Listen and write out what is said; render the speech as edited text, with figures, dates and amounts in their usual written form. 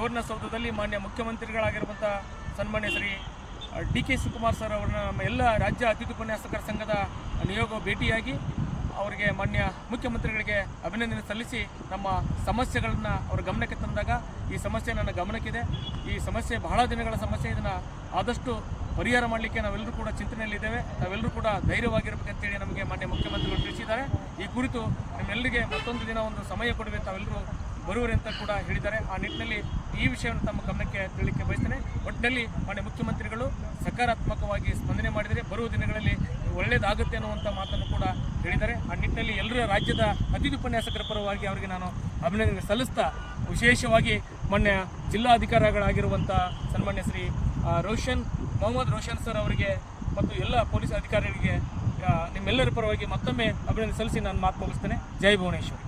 ಸುವರ್ಣಸೌಧದಲ್ಲಿ ಮಾನ್ಯ ಮುಖ್ಯಮಂತ್ರಿಗಳಾಗಿರುವಂಥ ಸನ್ಮಾನ್ಯ Shri D K Shivakumar sir ಅವರನ್ನ ನಮ್ಮ ಎಲ್ಲ ರಾಜ್ಯ ಅತಿಥಿ ಉಪನ್ಯಾಸಕರ ಸಂಘದ ನಿಯೋಗ ಭೇಟಿಯಾಗಿ ಅವರಿಗೆ ಮಾನ್ಯ ಮುಖ್ಯಮಂತ್ರಿಗಳಿಗೆ ಅಭಿನಂದನೆ ಸಲ್ಲಿಸಿ ನಮ್ಮ ಸಮಸ್ಯೆಗಳನ್ನು ಅವರ ಗಮನಕ್ಕೆ ತಂದಾಗ ಈ ಸಮಸ್ಯೆ ನನ್ನ ಗಮನಕ್ಕಿದೆ, ಈ ಸಮಸ್ಯೆ ಬಹಳ ದಿನಗಳ ಸಮಸ್ಯೆ, ಇದನ್ನು ಆದಷ್ಟು ಪರಿಹಾರ ಮಾಡಲಿಕ್ಕೆ ನಾವೆಲ್ಲರೂ ಕೂಡ ಚಿಂತನೆಯಲ್ಲಿದ್ದೇವೆ, ನಾವೆಲ್ಲರೂ ಕೂಡ ಧೈರ್ಯವಾಗಿರಬೇಕಂತೇಳಿ ನಮಗೆ ಮಾನ್ಯ ಮುಖ್ಯಮಂತ್ರಿಗಳು ತಿಳಿಸಿದ್ದಾರೆ. ಈ ಕುರಿತು ನಿಮ್ಮೆಲ್ಲರಿಗೆ ಮತ್ತೊಂದು ದಿನ ಒಂದು ಸಮಯ ಕೊಡುವೆ, ತಾವೆಲ್ಲರೂ ಬರುವರೆ ಅಂತ ಕೂಡ ಹೇಳಿದ್ದಾರೆ. ಆ ನಿಟ್ಟಿನಲ್ಲಿ ಈ ವಿಷಯವನ್ನು ತಮ್ಮ ಗಮನಕ್ಕೆ ತಿಳಿಯಲಿಕ್ಕೆ ಬಯಸ್ತೇನೆ. ಒಟ್ಟಿನಲ್ಲಿ ಮಾನ್ಯ ಮುಖ್ಯಮಂತ್ರಿಗಳು ಸಕಾರಾತ್ಮಕವಾಗಿ ಸ್ಪಂದನೆ ಮಾಡಿದರೆ ಬರುವ ದಿನಗಳಲ್ಲಿ ಒಳ್ಳೆಯದಾಗುತ್ತೆ ಅನ್ನುವಂಥ ಮಾತನ್ನು ಕೂಡ ಹೇಳಿದ್ದಾರೆ. ಆ ನಿಟ್ಟಿನಲ್ಲಿ ಎಲ್ಲರ ರಾಜ್ಯದ ಅತಿಥಿ ಉಪನ್ಯಾಸಕರ ಪರವಾಗಿ ಅವರಿಗೆ ನಾನು ಅಭಿನಂದನೆ ಸಲ್ಲಿಸ್ತಾ, ವಿಶೇಷವಾಗಿ ಮಾನ್ಯ ಜಿಲ್ಲಾಧಿಕಾರಿಗಳಾಗಿರುವಂಥ ಸನ್ಮಾನ್ಯ ಶ್ರೀ ಮೊಹಮ್ಮದ್ ರೋಷನ್ ಸರ್ ಅವರಿಗೆ ಮತ್ತು ಎಲ್ಲ ಪೊಲೀಸ್ ಅಧಿಕಾರಿಗಳಿಗೆ ನಿಮ್ಮೆಲ್ಲರ ಪರವಾಗಿ ಮತ್ತೊಮ್ಮೆ ಅಭಿನಂದನೆ ಸಲ್ಲಿಸಿ ನಾನು ಮಾತು ಮುಗಿಸ್ತೇನೆ. ಜೈ ಭುವನೇಶ್ವರಿ.